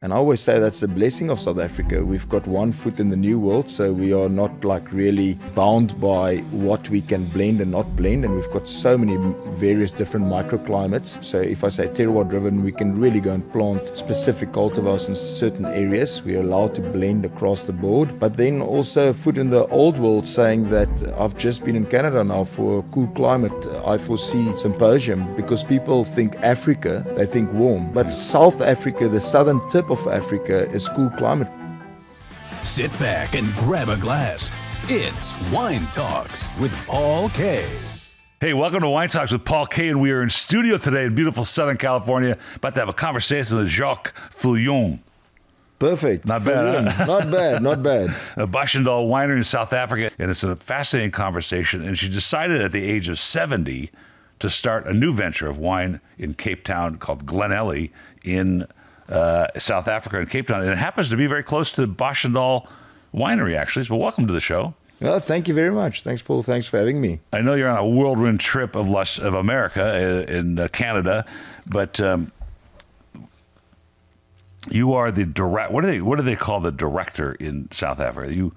And I always say that's the blessing of South Africa. We've got one foot in the new world, so we are not like really bound by what we can blend and not blend. And we've got so many various different microclimates. So if I say terroir driven, we can really go and plant specific cultivars in certain areas. We are allowed to blend across the board. But then also a foot in the old world, saying that I've just been in Canada now for a cool climate. I foresee symposium because people think Africa, they think warm. But South Africa, the southern tip of Africa, is cool climate. Sit back and grab a glass. It's Wine Talks with Paul K. Hey, welcome to Wine Talks with Paul K. And we are in studio today in beautiful Southern California, about to have a conversation with Jacques Viljoen. Perfect. Not bad, huh? Not bad, not bad. A Boschendal winery in South Africa, and it's a fascinating conversation. And she decided at the age of 70 to start a new venture of wine in Cape Town called Glenelly in South Africa and Cape Town. And it happens to be very close to Boschendal Winery, actually. So welcome to the show. Well, thank you very much. Thanks, Paul. Thanks for having me. I know you're on a whirlwind trip of America in Canada, but you are the direct. What do they call the director in South Africa?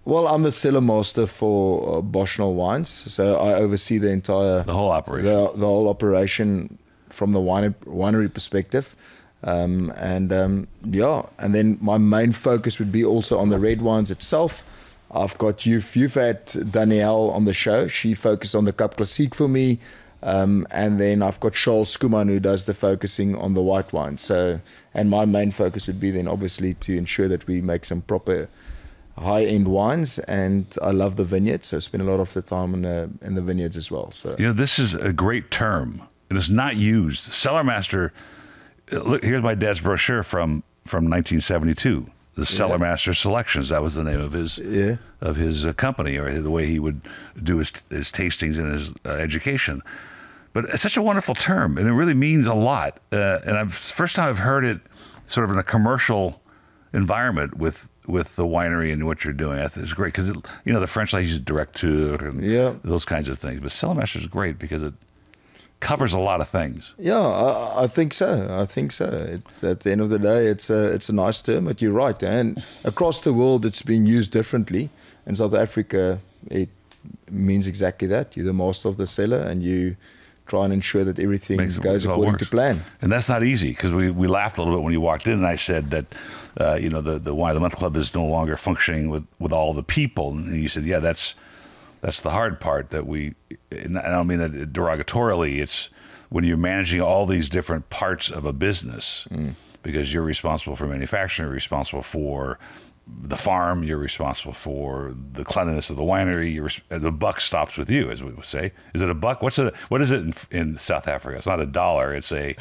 Well, I'm the Cellar Master for Boschendal Wines, so I oversee the whole operation. The whole operation from the winery perspective. And then my main focus would be also on the red wines itself. I've got you've had Danielle on the show. She focused on the Cup Classique for me. And then I've got Charles Skuman, who does the focusing on the white wine. So, and my main focus would be then obviously to ensure that we make some proper high-end wines. And I love the vineyards, so I spend a lot of the time in the vineyards as well. So, this is a great term. It is not used. Cellar Master. Look, here's my dad's brochure from 1972. The Cellar Master Selections. That was the name of his company, or the way he would do his tastings and his education. But it's such a wonderful term, and it really means a lot. And first time I've heard it sort of in a commercial environment with the winery and what you're doing. It's great because the French like use direct to and those kinds of things. But Cellar Master is great because it covers a lot of things. Yeah, I think so. At the end of the day, it's a nice term, but you're right. And across the world, it's being used differently. In South Africa, it means exactly that. You're the master of the cellar, and you try and ensure that everything goes according to plan. And that's not easy, because we laughed a little bit when you walked in, and I said that the Wine of the Month Club is no longer functioning with all the people. And you said, yeah, that's the hard part, that and I don't mean that derogatorily, it's when you're managing all these different parts of a business, because you're responsible for manufacturing, you're responsible for the farm, you're responsible for the cleanliness of the winery, the buck stops with you, as we would say. Is it a buck? What is it in South Africa? It's not a dollar, it's a...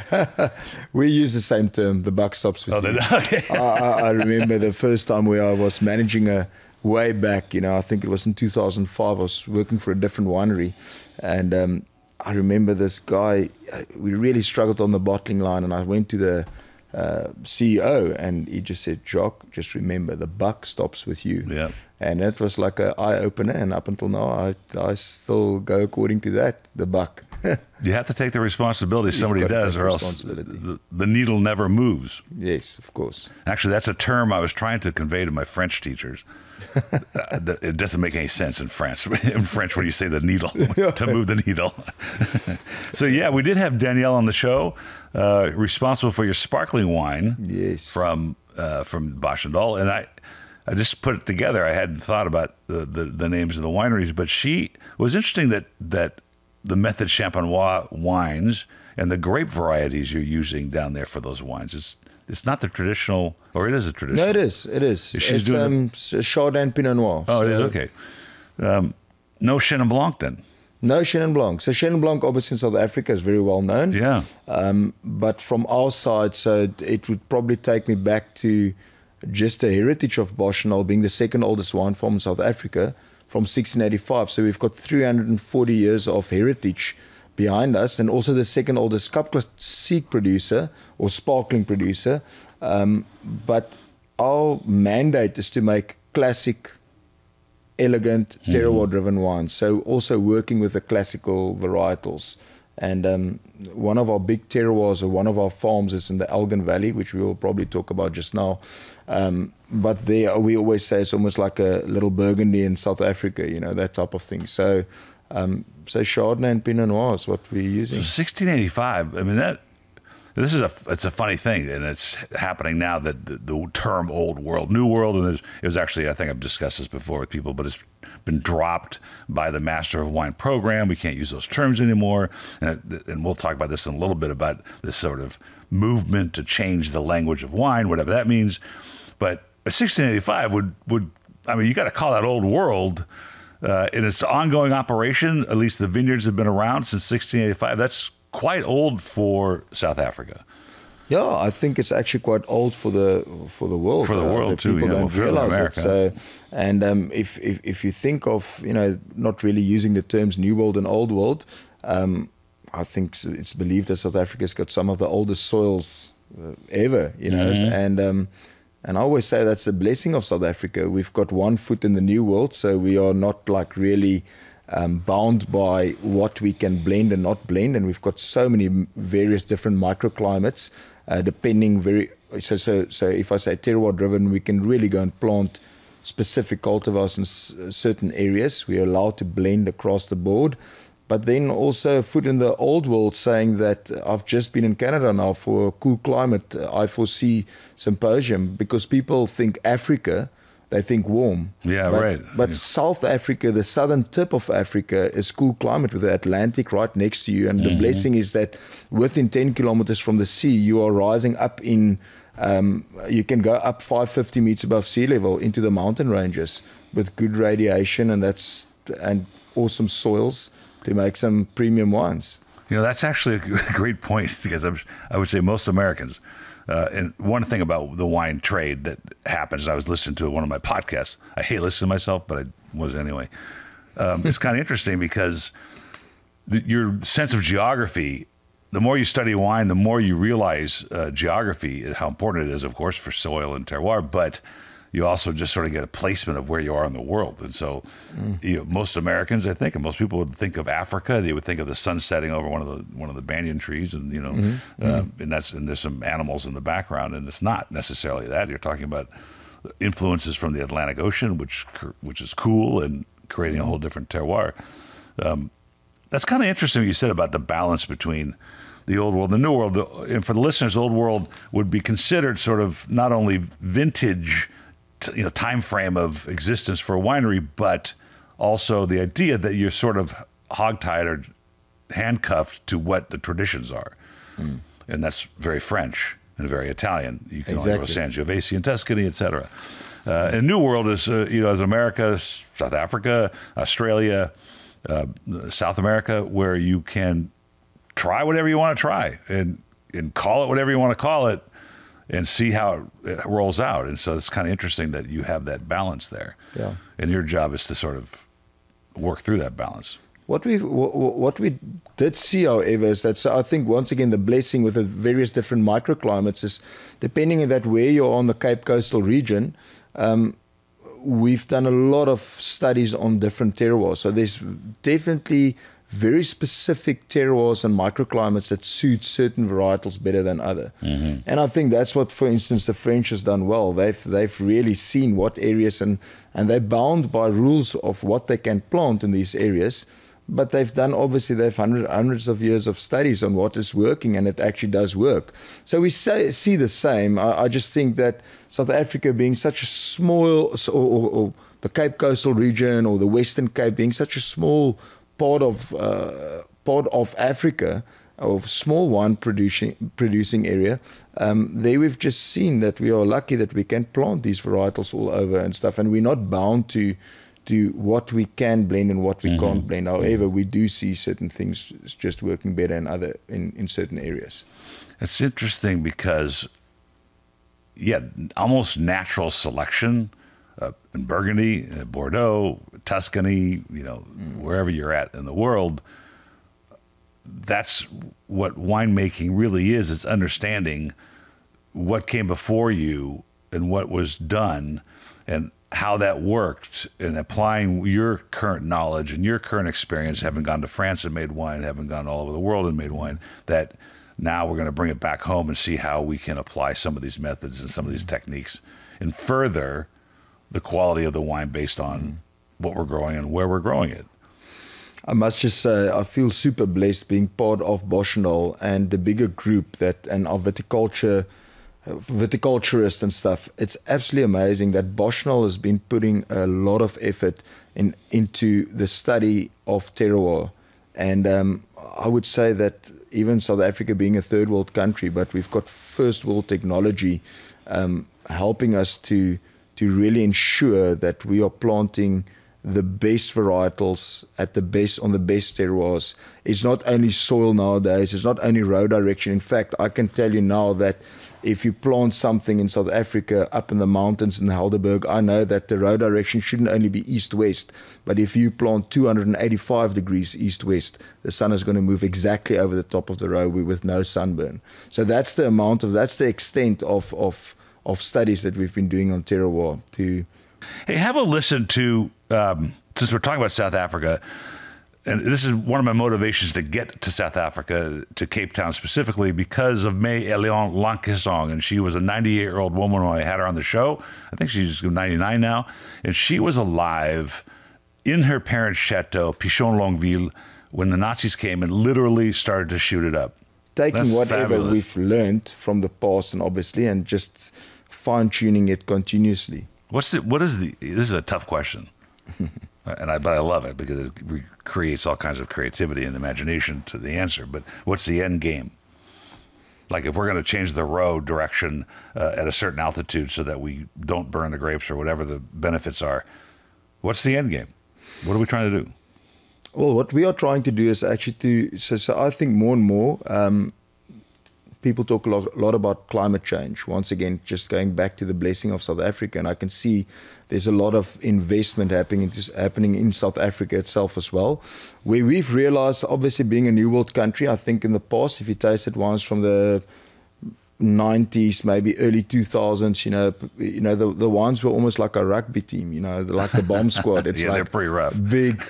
We use the same term, the buck stops with you. Okay. I remember the first time I was managing way back, I think it was in 2005, I was working for a different winery. And I remember this guy, we really struggled on the bottling line, and I went to the CEO, and he just said, Jacques, just remember, the buck stops with you. Yeah. And that was like an eye-opener, and up until now, I still go according to that, the buck. You have to take the responsibility, somebody does, or else the needle never moves. Yes, of course. Actually, that's a term I was trying to convey to my French teachers. It doesn't make any sense in French. In French, when you say the needle, to move the needle. So yeah, we did have Danielle on the show, responsible for your sparkling wine. Yes. From Boschendal, and I just put it together. I hadn't thought about the names of the wineries, but she was interesting that the Method Champenois wines and the grape varieties you're using down there for those wines. It's not the traditional, or it is a traditional. No, it is. It's doing Chardonnay Pinot Noir. Oh, so. It is, okay. No Chenin Blanc then? No Chenin Blanc. So Chenin Blanc, obviously in South Africa, is very well known. Yeah. But from our side, so it would probably take me back to just the heritage of Boschendal, being the second oldest wine farm in South Africa, from 1685. So we've got 340 years of heritage behind us, and also the second oldest Cup Classique producer or sparkling producer. But our mandate is to make classic, elegant, terroir-driven wines. So also working with the classical varietals. And one of our big terroirs, or one of our farms, is in the Elgin Valley, which we will probably talk about just now. But there, we always say it's almost like a little Burgundy in South Africa, you know, that type of thing. So Chardonnay and Pinot Noir is what we're using. So 1685. I mean, it's a funny thing, and it's happening now that the term Old World, New World, and it was actually, I think I've discussed this before with people, but it's been dropped by the Master of Wine program. We can't use those terms anymore, and we'll talk about this in a little bit, about this sort of movement to change the language of wine, whatever that means. But 1685 would I mean, you got to call that Old World. In its ongoing operation, at least the vineyards have been around since 1685. That's quite old for South Africa. Yeah, I think it's actually quite old for the world. For the world too. People don't realize America. it. So, and if you think of, you know, not really using the terms New World and Old World, I think it's believed that South Africa's got some of the oldest soils ever. You know, and I always say that's a blessing of South Africa. We've got one foot in the New World, so we are not like really bound by what we can blend and not blend, and we've got so many various different microclimates, depending so if I say terroir driven, we can really go and plant specific cultivars in certain areas. We are allowed to blend across the board. But then also food in the Old World, saying that I've just been in Canada now for a cool climate I4C symposium, because people think Africa, they think warm. Yeah, right. But South Africa, the southern tip of Africa, is cool climate with the Atlantic right next to you. And the blessing is that within 10 kilometers from the sea, you are rising up in, you can go up 550 meters above sea level into the mountain ranges with good radiation and awesome soils to make some premium wines. You know, that's actually a great point, because I would say most Americans, and one thing about the wine trade that happens, I was listening to one of my podcasts. I hate listening to myself, but I was anyway. It's kind of interesting because your sense of geography, the more you study wine, the more you realize geography, how important it is, of course, for soil and terroir, but you also just sort of get a placement of where you are in the world. And so you know, most Americans, I think, and most people would think of Africa, they would think of the sun setting over one of the banyan trees, and you know, and there's some animals in the background, and it's not necessarily that. You're talking about influences from the Atlantic Ocean, which is cool and creating a whole different terroir. That's kind of interesting what you said about the balance between the Old World and the New World. And for the listeners, Old World would be considered sort of not only vintage, you know, time frame of existence for a winery, but also the idea that you're sort of hogtied or handcuffed to what the traditions are. And that's very French and very Italian. You can only go Sangiovese in Tuscany, etc. And New World is, you know, as America, South Africa, Australia, South America, where you can try whatever you want to try and call it whatever you want to call it, and see how it rolls out. And so it's kind of interesting that you have that balance there. Yeah. And your job is to sort of work through that balance. What we did see, however, is that, so I think once again the blessing with the various different microclimates is, depending on that where you're on the Cape Coastal region, we've done a lot of studies on different terroirs. So there's definitely very specific terroirs and microclimates that suit certain varietals better than other. And I think that's what, for instance, the French has done well. They've really seen what areas, and they're bound by rules of what they can plant in these areas. But they've hundreds of years of studies on what is working, and it actually does work. So we see the same. I just think that South Africa being such a small, or the Cape Coastal region or the Western Cape being such a small part of Africa, or small wine producing area, there we've just seen that we are lucky that we can plant these varietals all over and stuff, and we're not bound to what we can blend and what we can't blend. However, we do see certain things just working better in certain areas. It's interesting because, almost natural selection in Burgundy, Bordeaux, Tuscany, you know, wherever you're at in the world, that's what winemaking really is. It's understanding what came before you and what was done, and how that worked and applying your current knowledge and your current experience, having gone to France and made wine, having gone all over the world and made wine, that now we're going to bring it back home and see how we can apply some of these methods and some of these techniques and further the quality of the wine based on what we're growing and where we're growing it. I must just say, I feel super blessed being part of Boschendal and the bigger group that, and our viticulturists and stuff. It's absolutely amazing that Boschendal has been putting a lot of effort into the study of terroir. And I would say that even South Africa being a third world country, but we've got first world technology helping us to really ensure that we are planting the best varietals at the best on the best terroirs. It's not only soil nowadays, it's not only row direction. In fact, I can tell you now that if you plant something in South Africa up in the mountains in Helderberg, I know that the row direction shouldn't only be east-west, but if you plant 285 degrees east-west, the sun is going to move exactly over the top of the row with no sunburn. So that's the extent of studies that we've been doing on terroir. Hey, have a listen to, since we're talking about South Africa, and this is one of my motivations to get to South Africa, to Cape Town specifically, because of May Elion Lankesong. And she was a 98-year-old woman when I had her on the show. I think she's 99 now. And she was alive in her parents' chateau, Pichon Longueville, when the Nazis came and literally started to shoot it up. Taking whatever we've learned from the past, and obviously, and just fine-tuning it continuously. This is a tough question. But I love it because it creates all kinds of creativity and imagination to the answer. But what's the end game? Like if we're going to change the row direction at a certain altitude so that we don't burn the grapes or whatever the benefits are, what's the end game? What are we trying to do? Well, what we are trying to do is actually so I think more and more people talk a lot about climate change. Once again, just going back to the blessing of South Africa, and I can see there's a lot of investment happening in South Africa itself as well, where we've realized, obviously being a new world country, I think in the past, if you tasted wines from the 90s, maybe early 2000s, the wines were almost like a rugby team, like the bomb squad. It's yeah, like they're pretty rough. Big,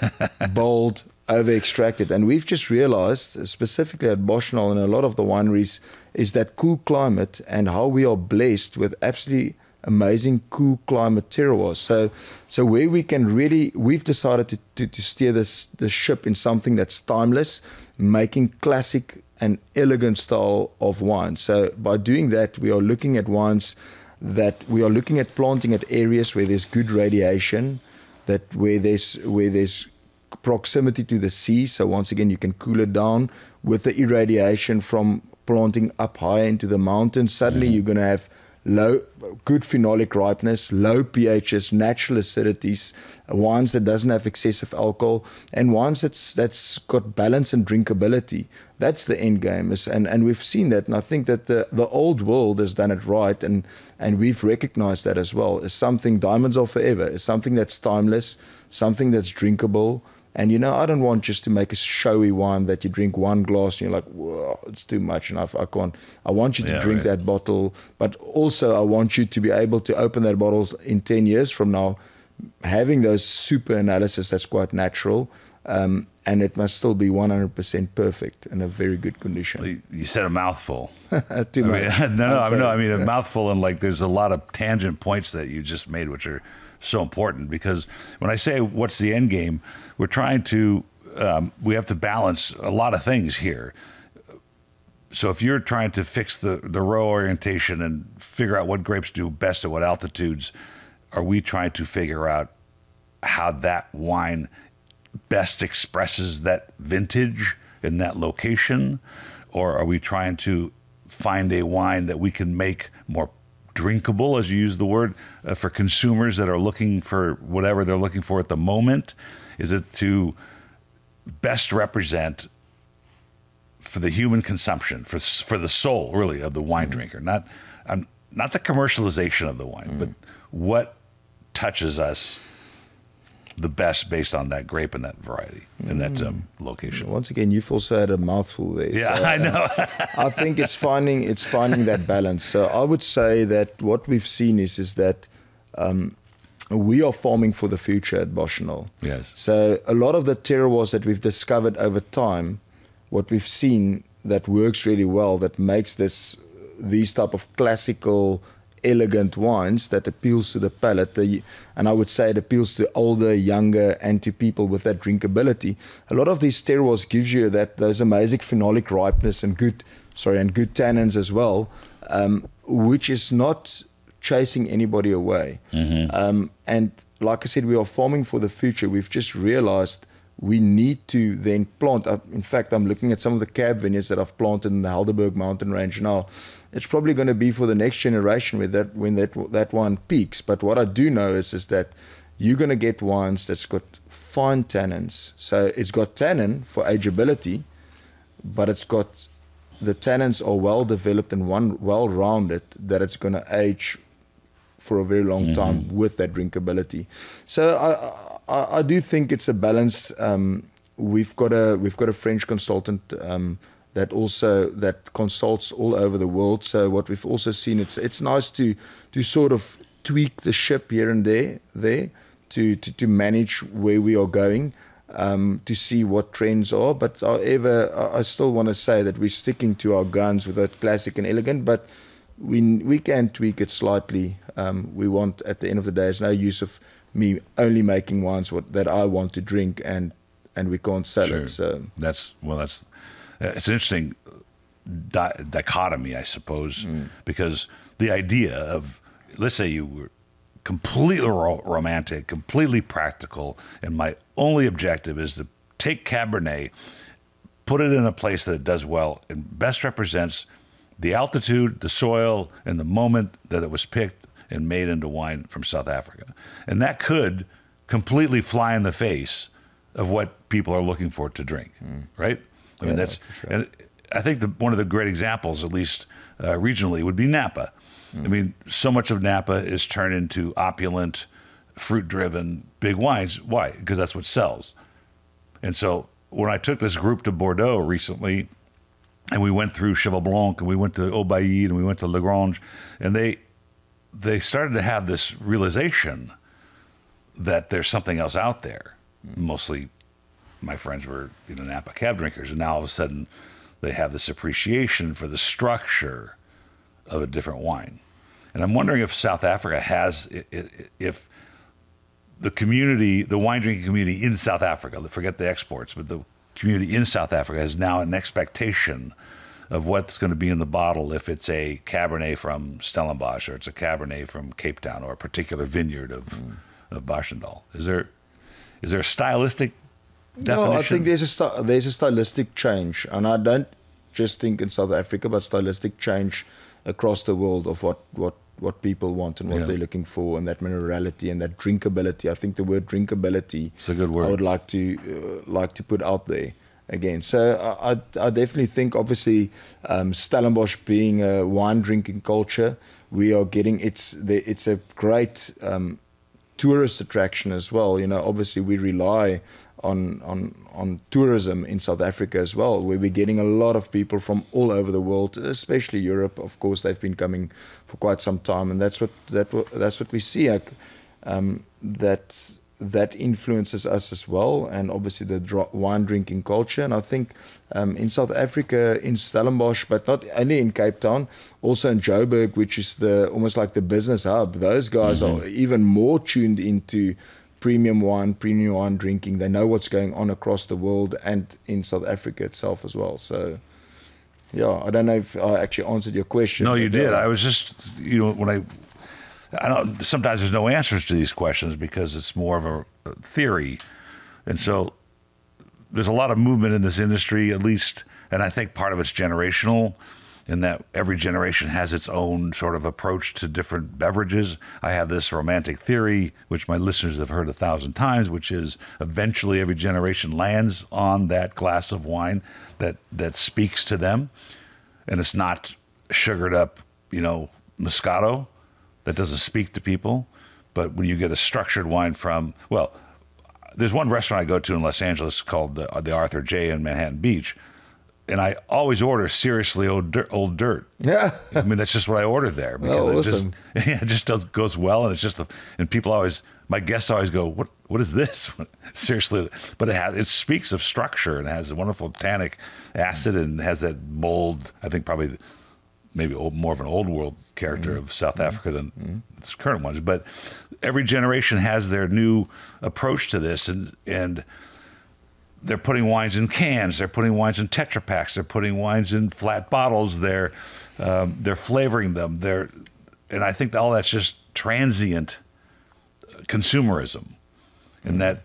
bold, over-extracted. And we've just realized, specifically at Boschendal and a lot of the wineries, is that cool climate and how we are blessed with absolutely amazing cool climate terroirs. So where we can really, we've decided to steer the ship in something that's timeless, making classic and elegant style of wine. So by doing that, we are looking at wines that we are looking at planting at areas where there's good radiation, where there's proximity to the sea. So once again, you can cool it down with the irradiation from planting up high into the mountains. Suddenly you're going to have good phenolic ripeness, low pHs, natural acidities, wines that doesn't have excessive alcohol, and wines that's got balance and drinkability. That's the end game. And we've seen that, and I think that the old world has done it right, and we've recognized that as well. As something, diamonds are forever. It's something that's timeless, something that's drinkable. And, I don't want just to make a showy wine that you drink one glass and you're like, whoa, it's too much and I can't. I want you to drink that bottle, but also I want you to be able to open that bottle in 10 years from now, having those super analysis that's quite natural, and it must still be 100% perfect in a very good condition. You said a mouthful. Too much. A mouthful, and there's a lot of tangent points that you just made, which are so important, because when I say what's the end game, we're trying to we have to balance a lot of things here. So if you're trying to fix the row orientation and figure out what grapes do best at what altitudes, are we trying to figure out how that wine best expresses that vintage in that location? Or are we trying to find a wine that we can make more drinkable, as you use the word, for consumers that are looking for whatever they're looking for at the moment? Is it to best represent for the human consumption, for the soul, really, of the wine drinker? Not the commercialization of the wine, but what touches us the best based on that grape and that variety and that location. Once again, you've also had a mouthful there. Yeah, so, I know. I think it's finding that balance. So I would say that what we've seen is that we are farming for the future at Boschendal. Yes. So a lot of the terroirs that we've discovered over time, what we've seen that works really well, that makes these type of classical, elegant wines that appeals to the palate, and I would say it appeals to older, younger, and to people with that drinkability. A lot of these terroirs gives you those amazing phenolic ripeness and good tannins as well, which is not chasing anybody away. Mm-hmm. And like I said, we are farming for the future. We've just realized we need to then plant. In fact, I'm looking at some of the cab vineyards that I've planted in the Helderberg mountain range now. It's probably going to be for the next generation when that wine peaks. But what I do know is that you're going to get wines that's got fine tannins. So it's got tannin for ageability, but the tannins are well developed and well rounded, that it's going to age for a very long time with that drinkability. So I do think it's a balance. We've got a French consultant that consults all over the world. So what we've also seen, it's nice to sort of tweak the ship here and there to manage where we are going, to see what trends are. But however, I still want to say that we're sticking to our guns with that classic and elegant, but we can tweak it slightly. We want, at the end of the day, it's no use of me only making wines that I want to drink and we can't sell it. So it's an interesting dichotomy, I suppose, because the idea of, let's say you were completely romantic, completely practical, and my only objective is to take Cabernet, put it in a place that it does well and best represents the altitude, the soil, and the moment that it was picked and made into wine from South Africa. And that could completely fly in the face of what people are looking for to drink, right? I mean, that's, for sure. And I think one of the great examples, at least regionally, would be Napa. I mean, so much of Napa is turned into opulent, fruit-driven, big wines. Why? Because that's what sells. And so when I took this group to Bordeaux recently, and we went through Cheval Blanc, and we went to Aubailly, and we went to Lagrange, and they started to have this realization that there's something else out there. Mostly my friends were Napa cab drinkers, and now all of a sudden they have this appreciation for the structure of a different wine. And I'm wondering if South Africa has, if the community, the wine drinking community in South Africa, forget the exports, but the community in South Africa has now an expectation of what's going to be in the bottle if it's a Cabernet from Stellenbosch or it's a Cabernet from Cape Town or a particular vineyard of Boschendal. Is there a stylistic definition? No, I think there's a stylistic change, and I don't just think in South Africa, but stylistic change across the world of what people want and what they're looking for, and that minerality and that drinkability. I think the word drinkability, it's a good word. I would like to put out there again. So I definitely think, obviously, Stellenbosch being a wine drinking culture, we are getting it's a great tourist attraction as well. Obviously we rely on tourism in South Africa as well, where we're getting a lot of people from all over the world, especially Europe. Of course, they've been coming for quite some time, and that's what we see. That influences us as well, and obviously the wine drinking culture. And I think in South Africa, in Stellenbosch, but not only in Cape Town, also in Joburg, which is almost like the business hub, those guys are even more tuned into premium wine drinking. They know what's going on across the world and in South Africa itself as well. So yeah, I don't know if I actually answered your question. No, you did. I was just, I don't, sometimes there's no answers to these questions because it's more of a theory. And so there's a lot of movement in this industry, at least, and I think part of it's generational, in that every generation has its own sort of approach to different beverages. I have this romantic theory, which my listeners have heard 1,000 times, which is eventually every generation lands on that glass of wine that speaks to them. And it's not sugared up, Moscato that doesn't speak to people. But when you get a structured wine from, there's one restaurant I go to in Los Angeles called the Arthur J in Manhattan Beach, and I always order seriously old dirt. Yeah, I mean that's just what I order there because awesome. it just goes well, and it's just and people always my guests always go, what is this? Seriously. But it speaks of structure and has a wonderful tannic acid and has that bold, I think probably maybe more of an old world character of South Africa than this current ones. But every generation has their new approach to this, and they're putting wines in cans, they're putting wines in Tetra Paks, they're putting wines in flat bottles, they're flavoring them, and I think all that's just transient consumerism, and that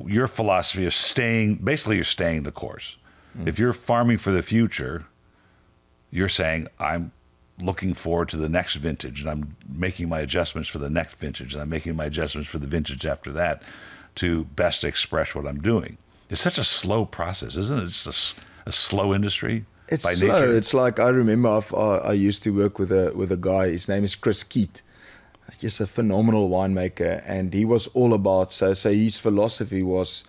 your philosophy of you're staying the course. If you're farming for the future, you're saying, I'm looking forward to the next vintage, and I'm making my adjustments for the next vintage, and I'm making my adjustments for the vintage after that to best express what I'm doing. It's such a slow process, isn't it? It's a slow industry. It's by slow. nature. It's like, I remember I used to work with a guy. His name is Chris Keat. Just a phenomenal winemaker, and he was all about, so his philosophy was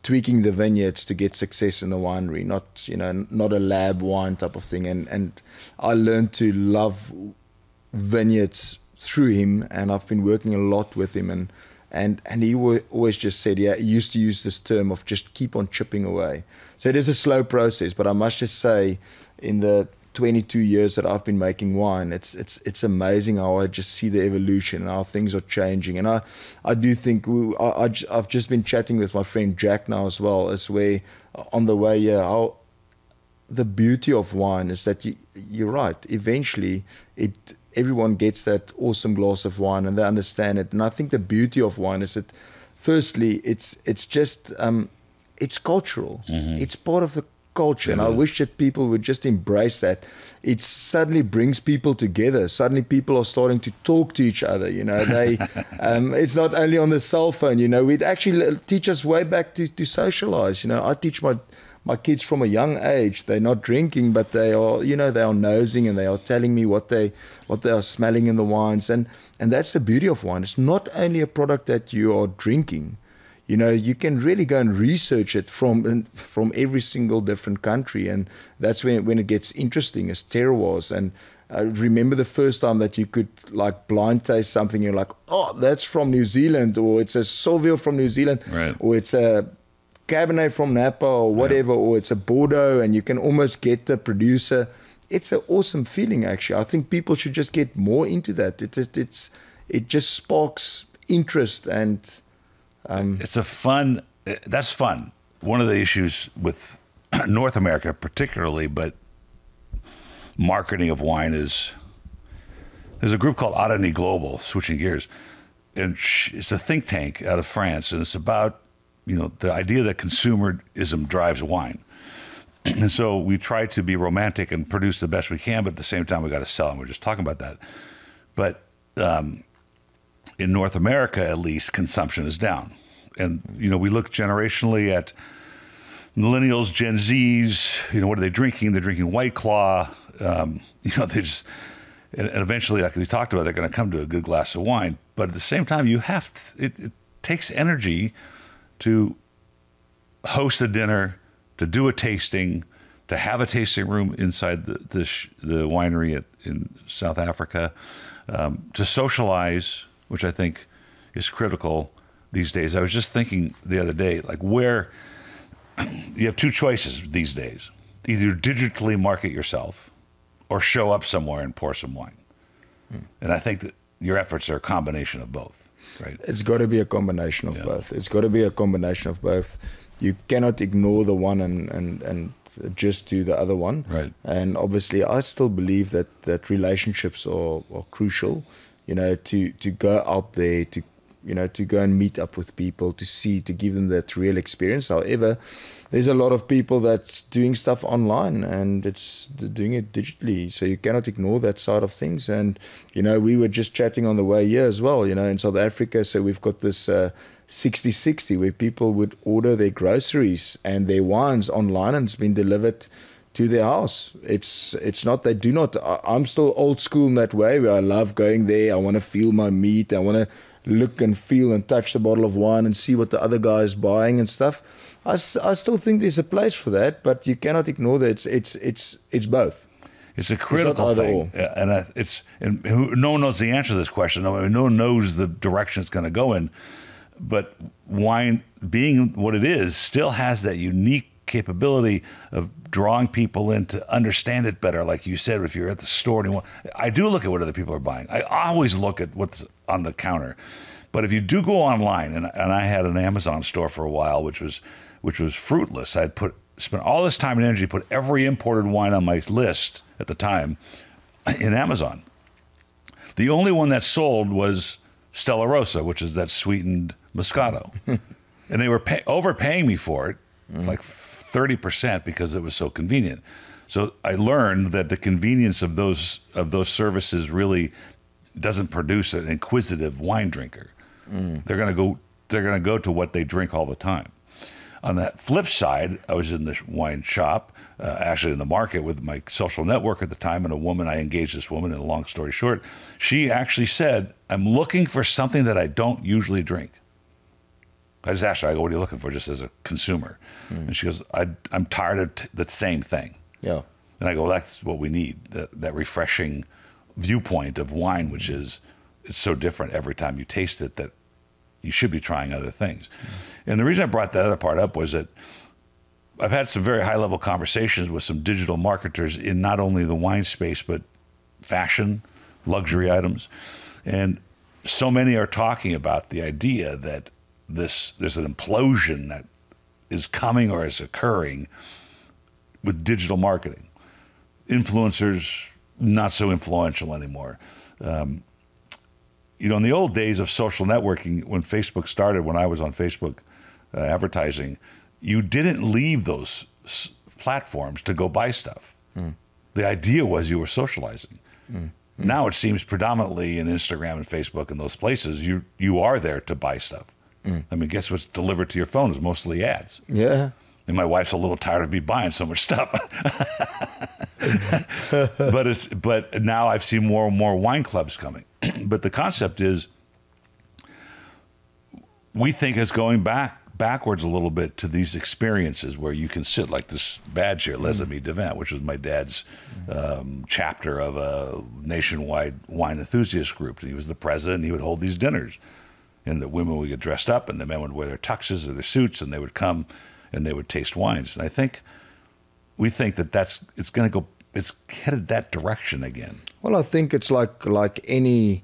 tweaking the vineyards to get success in the winery, not a lab wine type of thing. And I learned to love vineyards through him, and I've been working a lot with him, and he always just said, he used to use this term of just keep on chipping away. So it is a slow process, but I must just say, in the 22 years that I've been making wine, it's amazing how I just see the evolution and how things are changing. And I do think I've just been chatting with my friend Jack now as well, as where on the way here, how the beauty of wine is that you're right. Eventually, everyone gets that awesome glass of wine and they understand it. And I think the beauty of wine is that, firstly, it's just it's cultural. It's part of the culture, and I wish that people would just embrace that. It suddenly brings people together. Suddenly people are starting to talk to each other, they it's not only on the cell phone, we'd actually teach us way back to socialize. I teach my kids from a young age. They're not drinking, but they are they are nosing, and they are telling me what they are smelling in the wines, and that's the beauty of wine. It's not only a product that you are drinking. You can really go and research it from every single different country, and that's when it gets interesting, is terroirs. And I remember the first time that you could like blind taste something, you're like, oh, that's from New Zealand, or it's a Sauvignon from New Zealand, right, or it's a Cabernet from Napa, or whatever, or it's a Bordeaux, and you can almost get the producer. It's an awesome feeling, actually. I think people should just get more into that. It just sparks interest, and that's fun. One of the issues with North America particularly, but marketing of wine is, there's a group called Adani Global, switching gears, and it's a think tank out of France, and it's about the idea that consumerism drives wine. And so we try to be romantic and produce the best we can, but at the same time we got to sell, and we're just talking about that. But in North America, at least, consumption is down. And, we look generationally at millennials, Gen Zs, what are they drinking? They're drinking White Claw. They just, and eventually, like we talked about, they're going to come to a good glass of wine. But at the same time, it takes energy to host a dinner, to do a tasting, to have a tasting room inside the winery in South Africa, to socialize, which I think is critical these days. I was just thinking the other day, like, where you have two choices these days: either digitally market yourself or show up somewhere and pour some wine. And I think that your efforts are a combination of both, right? It's got to be a combination of both. It's got to be a combination of both. You cannot ignore the one and just do the other one. Right. And obviously, I still believe that relationships are crucial. To go out there, to go and meet up with people, to give them that real experience. However, there's a lot of people that's doing stuff online, and it's doing it digitally. So you cannot ignore that side of things. And, we were just chatting on the way here as well, in South Africa. So we've got this 60/60 where people would order their groceries and their wines online, and it's been delivered to their house. It's not, they do not. I'm still old school in that way, where I love going there. I want to feel my meat. I want to look and feel and touch the bottle of wine and see what the other guy is buying and stuff. I still think there's a place for that, but you cannot ignore that it's both. It's a critical thing, and no one knows the answer to this question. No one knows the direction it's going to go in. But wine, being what it is, still has that unique capability of drawing people in to understand it better. Like you said, if you're at the store and I do look at what other people are buying. I always look at what's on the counter. But if you do go online, and I had an Amazon store for a while, which was fruitless. I'd spent all this time and energy, put every imported wine on my list at the time in Amazon. The only one that sold was Stella Rosa, which is that sweetened Moscato. And they were overpaying me for it, like 30%, because it was so convenient. So I learned that the convenience of those services really doesn't produce an inquisitive wine drinker. They're going to go to what they drink all the time. On that flip side, I was in the wine shop, actually in the market with my social network at the time, and I engaged this woman, and a long story short, she actually said, I'm looking for something that I don't usually drink. I just asked her, I go, what are you looking for, just as a consumer? And she goes, I'm tired of the same thing. Yeah. And I go, well, that's what we need, that refreshing viewpoint of wine, which is, it's so different every time you taste it that you should be trying other things. And the reason I brought that other part up was that I've had some very high-level conversations with some digital marketers in not only the wine space, but fashion, luxury items. And so many are talking about the idea that there's an implosion that is coming or is occurring with digital marketing. Influencers, not so influential anymore. In the old days of social networking, when Facebook started, when I was on Facebook advertising, you didn't leave those platforms to go buy stuff. The idea was you were socializing. Now it seems predominantly in Instagram and Facebook and those places, you are there to buy stuff. I mean, guess what's delivered to your phone is mostly ads. Yeah. And my wife's a little tired of me buying so much stuff. But now I've seen more and more wine clubs coming. But the concept is, we think it's going backwards a little bit to these experiences where you can sit like this badge here, Les Amis Devant, which was my dad's chapter of a nationwide wine enthusiast group. And he was the president, and he would hold these dinners. And the women would get dressed up, and the men would wear their tuxes or their suits, and they would come and they would taste wines. And we think that it's headed that direction again. Well, I think it's like anything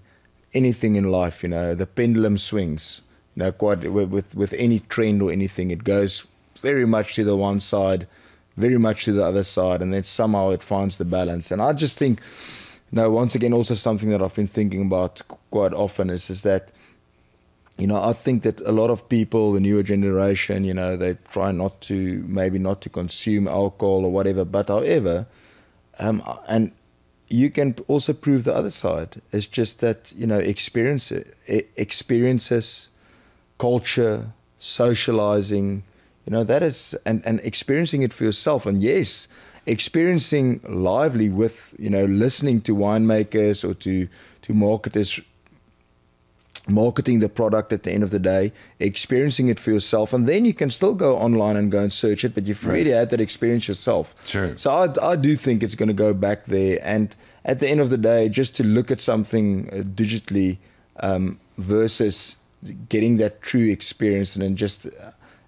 in life, the pendulum swings. Quite with any trend or anything, it goes very much to the one side, very much to the other side, and then somehow it finds the balance. And I just think, once again, also something that I've been thinking about quite often is that, I think that a lot of people, the newer generation, they try not to consume alcohol or whatever. But however, and you can also prove the other side. It's just that, experiences, culture, socializing, that is, and experiencing it for yourself. And yes, experiencing lively with, listening to winemakers or to marketers, marketing the product at the end of the day, experiencing it for yourself, and then you can still go online and go and search it, but you've already had that experience yourself. Sure. So I do think it's going to go back there, and at the end of the day, just to look at something digitally versus getting that true experience and then just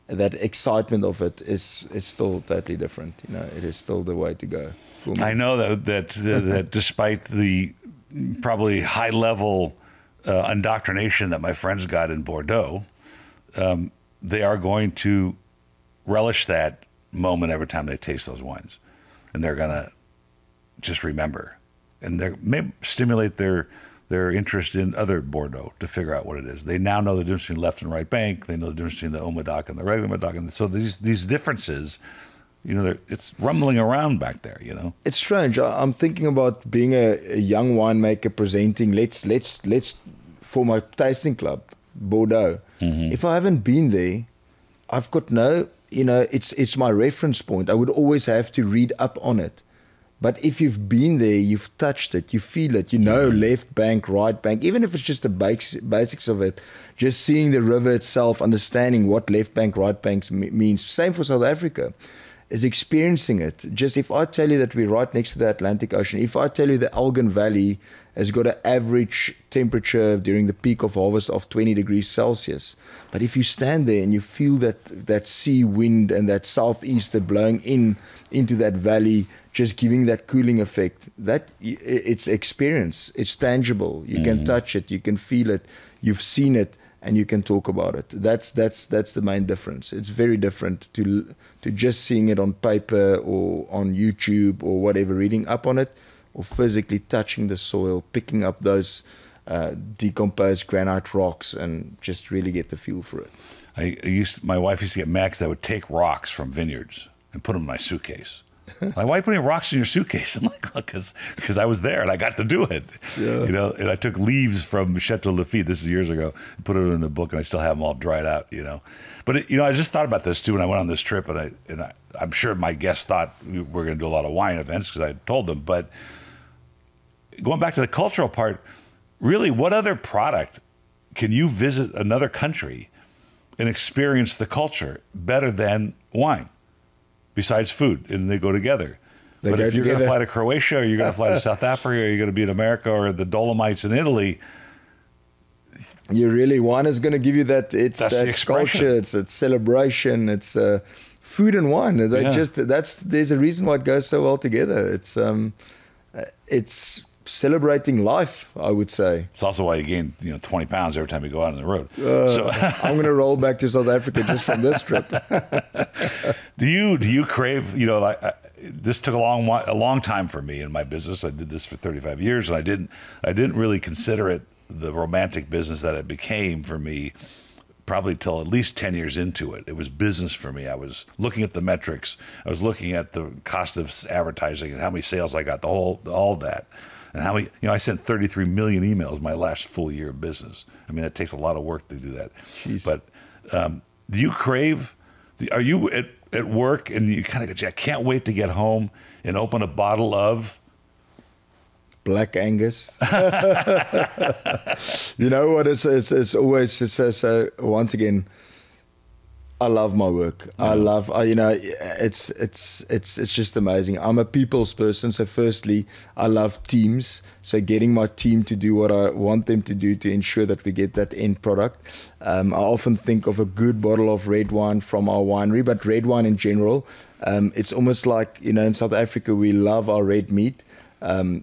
that excitement of it is still totally different. It is still the way to go for me. I know that despite the probably high level indoctrination that my friends got in Bordeaux, they are going to relish that moment every time they taste those wines, and they're going to just remember, and they may stimulate their interest in other Bordeaux to figure out what it is. They now know the difference between left and right bank. They know the difference between the Haut-Medoc and the regular Medoc, and so these differences, it's rumbling around back there. It's strange. I'm thinking about being a young winemaker presenting. Let's for my tasting club, Bordeaux. Mm-hmm. If I haven't been there, I've got no. It's my reference point. I would always have to read up on it. But if you've been there, you've touched it, you feel it, left bank, right bank, even if it's just the basics of it, just seeing the river itself, understanding what left bank, right bank means. Same for South Africa. is experiencing it. Just if I tell you that we're right next to the Atlantic Ocean, if I tell you the Elgin Valley has got an average temperature during the peak of harvest of 20 degrees Celsius. But if you stand there and you feel that sea wind and that southeaster blowing into that valley, just giving that cooling effect, that it's experience, it's tangible. You can touch it, you can feel it, you've seen it, and you can talk about it. That's the main difference. It's very different to just seeing it on paper or on YouTube or whatever, reading up on it, or physically touching the soil, picking up those decomposed granite rocks and just really get the feel for it. My wife used to get mad because I would take rocks from vineyards and put them in my suitcase. Like, why are you putting rocks in your suitcase? I'm like, well, because I was there and I got to do it. Yeah. You know, and I took leaves from Chateau Lafite, this is years ago, and put it in the book, and I still have them all dried out, you know. But, I just thought about this, too, when I went on this trip, and I'm sure my guests thought we were going to do a lot of wine events because I told them. But going back to the cultural part, really, what other product can you visit another country and experience the culture better than wine? Besides food, and they go together. But if you're going to fly to Croatia, or you're going to fly to South Africa, or you're going to be in America, or the Dolomites in Italy, wine is going to give you that. It's that culture, it's that celebration, it's food and wine. There's a reason why it goes so well together. It's celebrating life, I would say. It's also why you gain 20 pounds every time you go out on the road. So I'm going to roll back to South Africa just from this trip. Do you crave? This took a long time for me in my business. I did this for 35 years, and I didn't really consider it the romantic business that it became for me. Probably till at least 10 years into it. It was business for me. I was looking at the metrics. I was looking at the cost of advertising and how many sales I got, all that. And how many, I sent 33 million emails my last full year of business. I mean, it takes a lot of work to do that. Jeez. But do you crave, are you at work and you kind of go, I can't wait to get home and open a bottle of Black Angus? You know what? It's always, once again, I love my work. Yeah. It's just amazing. I'm a people's person. So firstly, I love teams. So getting my team to do what I want them to do to ensure that we get that end product. I often think of a good bottle of red wine from our winery, but red wine in general. It's almost like, in South Africa, we love our red meat.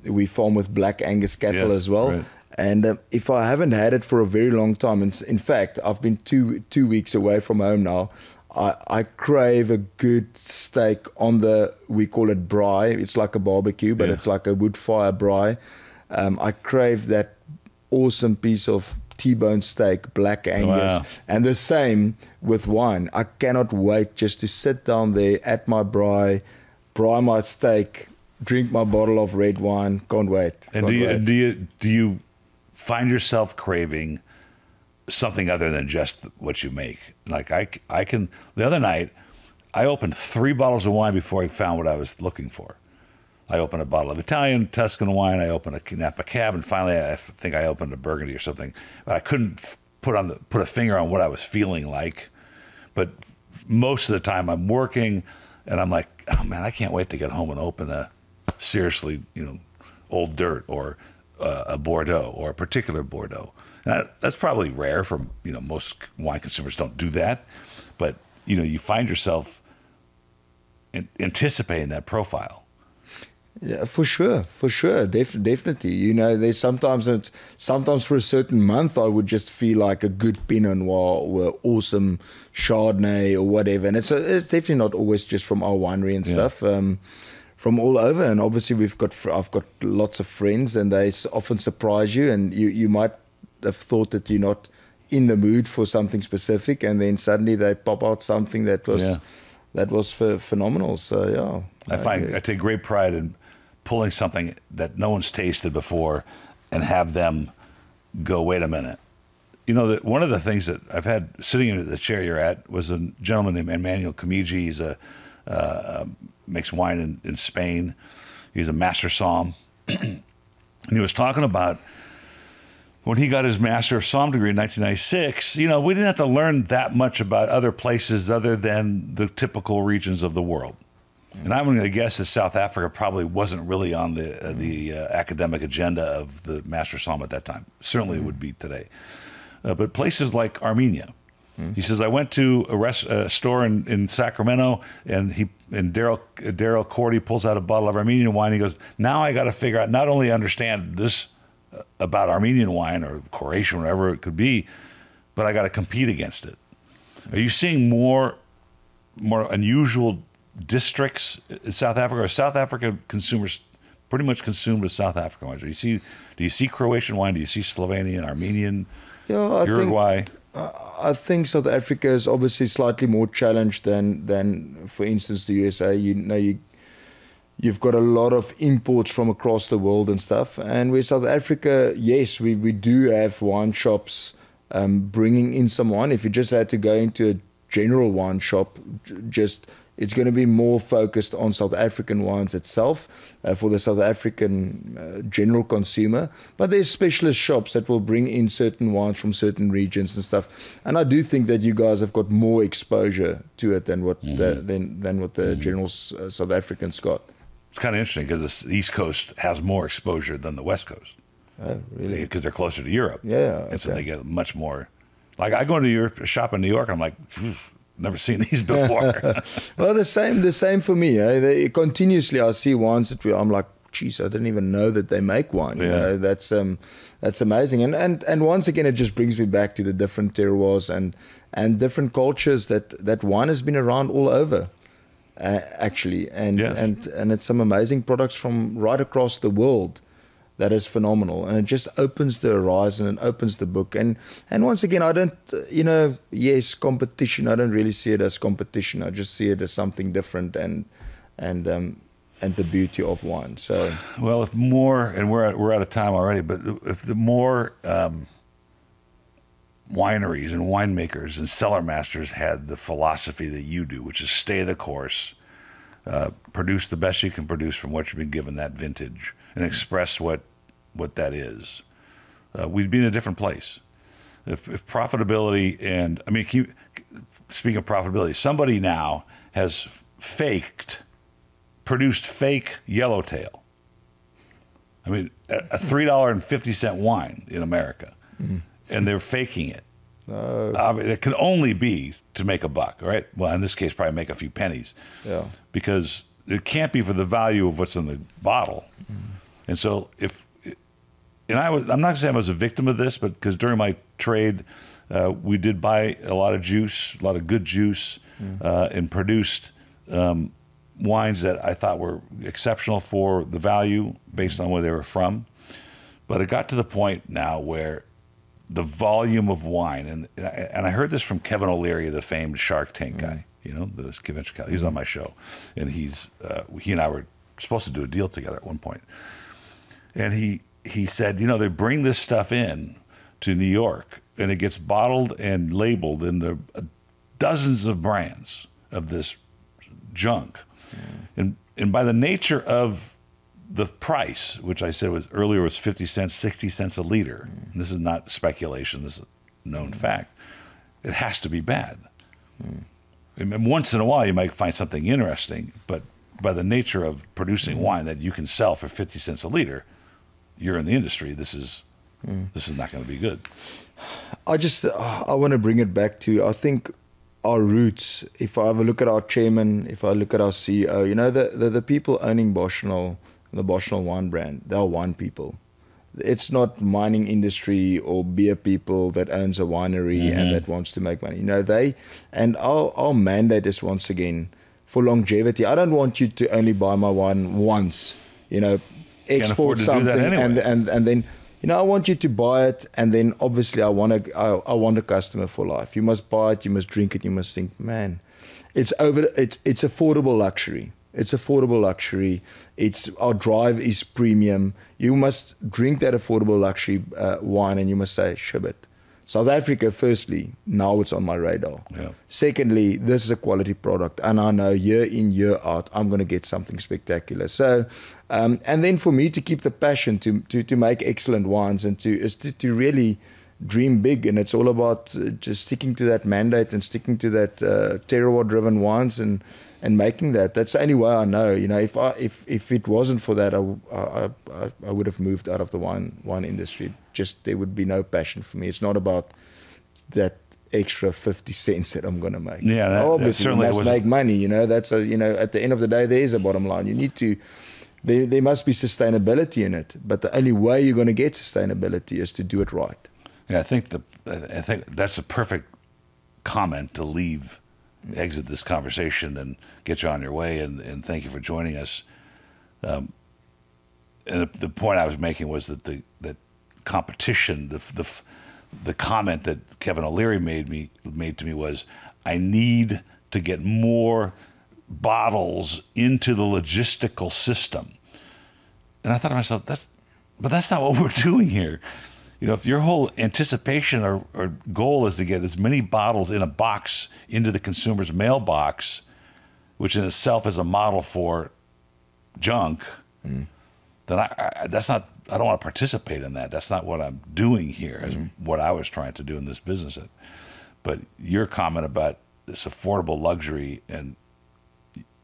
We farm with Black Angus cattle as well. Right. And if I haven't had it for a very long time, and in fact, I've been two weeks away from home now, I crave a good steak on we call it braai. It's like a barbecue, but it's like a wood fire braai. I crave that awesome piece of T-bone steak, Black Angus. Wow. And the same with wine. I cannot wait just to sit down there at my braai my steak, drink my bottle of red wine. Can't wait. And do you find yourself craving something other than just what you make? Like I can. The other night, I opened 3 bottles of wine before I found what I was looking for. I opened a bottle of Italian Tuscan wine. I opened a Napa Cab, and finally, I think I opened a Burgundy or something. But I couldn't put a finger on what I was feeling like. But most of the time, I'm working, and I'm like, oh man, I can't wait to get home and open a seriously, Old Dirt or a Bordeaux or a particular Bordeaux. And that's probably rare for, most wine consumers don't do that. But, you find yourself anticipating that profile. Yeah, for sure. Definitely. There's sometimes for a certain month, I would just feel like a good Pinot Noir or awesome Chardonnay or whatever. And it's definitely not always just from our winery and stuff. From all over, and obviously I've got lots of friends, and they often surprise you, and you might have thought that you're not in the mood for something specific, and then suddenly they pop out something that was phenomenal. So I take great pride in pulling something that no one's tasted before, and have them go, wait a minute. One of the things that I've had sitting in the chair you're at was a gentleman named Emmanuel Comigi. He's makes wine in Spain. He's a master somm. And he was talking about when he got his Master of Somm degree in 1996, we didn't have to learn that much about other places other than the typical regions of the world. And I'm going to guess that South Africa probably wasn't really on the academic agenda of the Master Somm at that time. Certainly it would be today. But places like Armenia. He says, I went to a store in Sacramento, and Daryl Cordy pulls out a bottle of Armenian wine. He goes, now I got to figure out, not only understand this about Armenian wine or Croatian, whatever it could be, but I got to compete against it. Are you seeing more unusual districts in South Africa? Or South African consumers pretty much consumed with South African wines? Do you see Croatian wine? Do you see Slovenian, Armenian, Uruguay? I think South Africa is obviously slightly more challenged than for instance, the USA. You've got a lot of imports from across the world and stuff. And with South Africa, yes, we do have wine shops bringing in some wine. If you just had to go into a general wine shop, it's going to be more focused on South African wines itself for the South African general consumer. But there's specialist shops that will bring in certain wines from certain regions and stuff. And I do think that you guys have got more exposure to it than what the general South Africans got. It's kind of interesting because the East Coast has more exposure than the West Coast. Oh, really? Because they're closer to Europe. Yeah. And so they get much more. Like I go into Europe, shop in New York, and I'm like, never seen these before. Well, the same for me. Continuously, I see wines that I'm like, geez, I didn't even know that they make wine. Yeah. You know, that's amazing. And once again, it just brings me back to the different terroirs and different cultures that wine has been around all over, actually. And it's some amazing products from right across the world. That is phenomenal, and it just opens the horizon and opens the book. And once again, I don't, yes, competition. I don't really see it as competition. I just see it as something different and the beauty of wine. So, well, if more, and we're out of time already, but if the more wineries and winemakers and cellar masters had the philosophy that you do, which is stay the course, produce the best you can produce from what you've been given that vintage, and express what that is, we'd be in a different place. If profitability, and I mean, speaking of profitability, somebody now has produced fake yellowtail. I mean, a $3.50 wine in America, and they're faking it. It can only be to make a buck, right? Well, in this case, probably make a few pennies. Yeah. Because it can't be for the value of what's in the bottle. And so I'm not going to say I was a victim of this, but because during my trade, we did buy a lot of juice, a lot of good juice, and produced wines that I thought were exceptional for the value based on where they were from. But it got to the point now where the volume of wine, and I heard this from Kevin O'Leary, the famed Shark Tank guy, the convention guy. He was on my show, and he and I were supposed to do a deal together at one point. And he said, they bring this stuff in to New York, and it gets bottled and labeled in the dozens of brands of this junk. And by the nature of the price, which I said was 50 cents, 60 cents a liter. This is not speculation. This is a known fact. It has to be bad. And once in a while, you might find something interesting, but by the nature of producing wine that you can sell for 50 cents a liter, you're in the industry. This is not going to be good. I want to bring it back to, I think, our roots. If I have a look at our chairman, if I look at our CEO, the people owning Boschendal, the Boschendal wine brand, they are wine people. It's not mining industry or beer people that owns a winery and that wants to make money. Our mandate is, once again, for longevity. I don't want you to only buy my wine once, export something and then, I want you to buy it, and then obviously I want a customer for life. You must buy it, you must drink it, you must think, man, it's affordable luxury. It's affordable luxury. Our drive is premium. You must drink that affordable luxury wine, and you must say, Shibbit. South Africa, firstly, now it's on my radar. Yeah. Secondly, this is a quality product, and I know year in, year out, I'm going to get something spectacular. So, and then for me to keep the passion to make excellent wines and to really dream big, and it's all about just sticking to that mandate and sticking to that terroir-driven wines and making that. That's the only way I know. You know, if it wasn't for that, I would have moved out of the wine industry. Just there would be no passion for me. It's not about that extra 50 cents that I'm going to make. Yeah, obviously you must make money. You know, that's a, you know, at the end of the day, there is a bottom line. You need to. There must be sustainability in it, but the only way you're going to get sustainability is to do it right. Yeah, I think that's a perfect comment to exit this conversation and get you on your way. And thank you for joining us. And the point I was making was that that competition, the comment that Kevin O'Leary made to me was, I need to get more bottles into the logistical system. And I thought to myself, that's not what we're doing here. You know, if your whole anticipation or goal is to get as many bottles in a box into the consumer's mailbox, which in itself is a model for junk, then I don't want to participate in that. That's not what I'm doing here, as what I was trying to do in this business. But your comment about this affordable luxury, and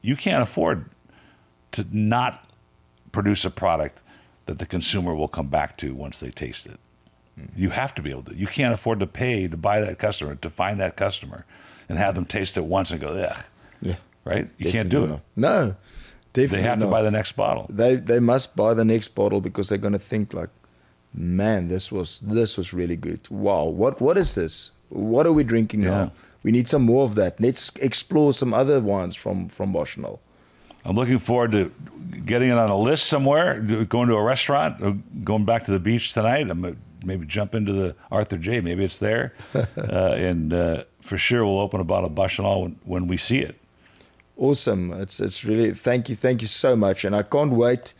you can't afford to not produce a product that the consumer will come back to once they taste it. You have to be able to. You can't afford to pay to buy that customer, to find that customer, and have them taste it once and go, ugh. Yeah. Right? You can't do it. Not. No, definitely They have to buy the next bottle. They must buy the next bottle because they're going to think like, man, this was really good. Wow, what is this? What are we drinking now? We need some more of that. Let's explore some other wines from Boschendal. I'm looking forward to getting it on a list somewhere, going to a restaurant, or going back to the beach tonight. I'm maybe jump into the Arthur J. Maybe it's there. And for sure we'll open a bottle of Boschendal when we see it. Awesome. It's really, thank you so much. And I can't wait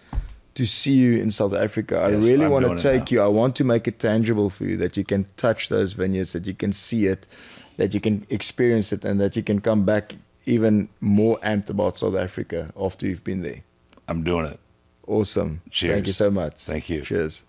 to see you in South Africa. I really want to take you. I want to make it tangible for you, that you can touch those vineyards, that you can see it, that you can experience it, and that you can come back even more amped about South Africa after you've been there. I'm doing it. Awesome. Cheers. Thank you so much. Thank you. Cheers.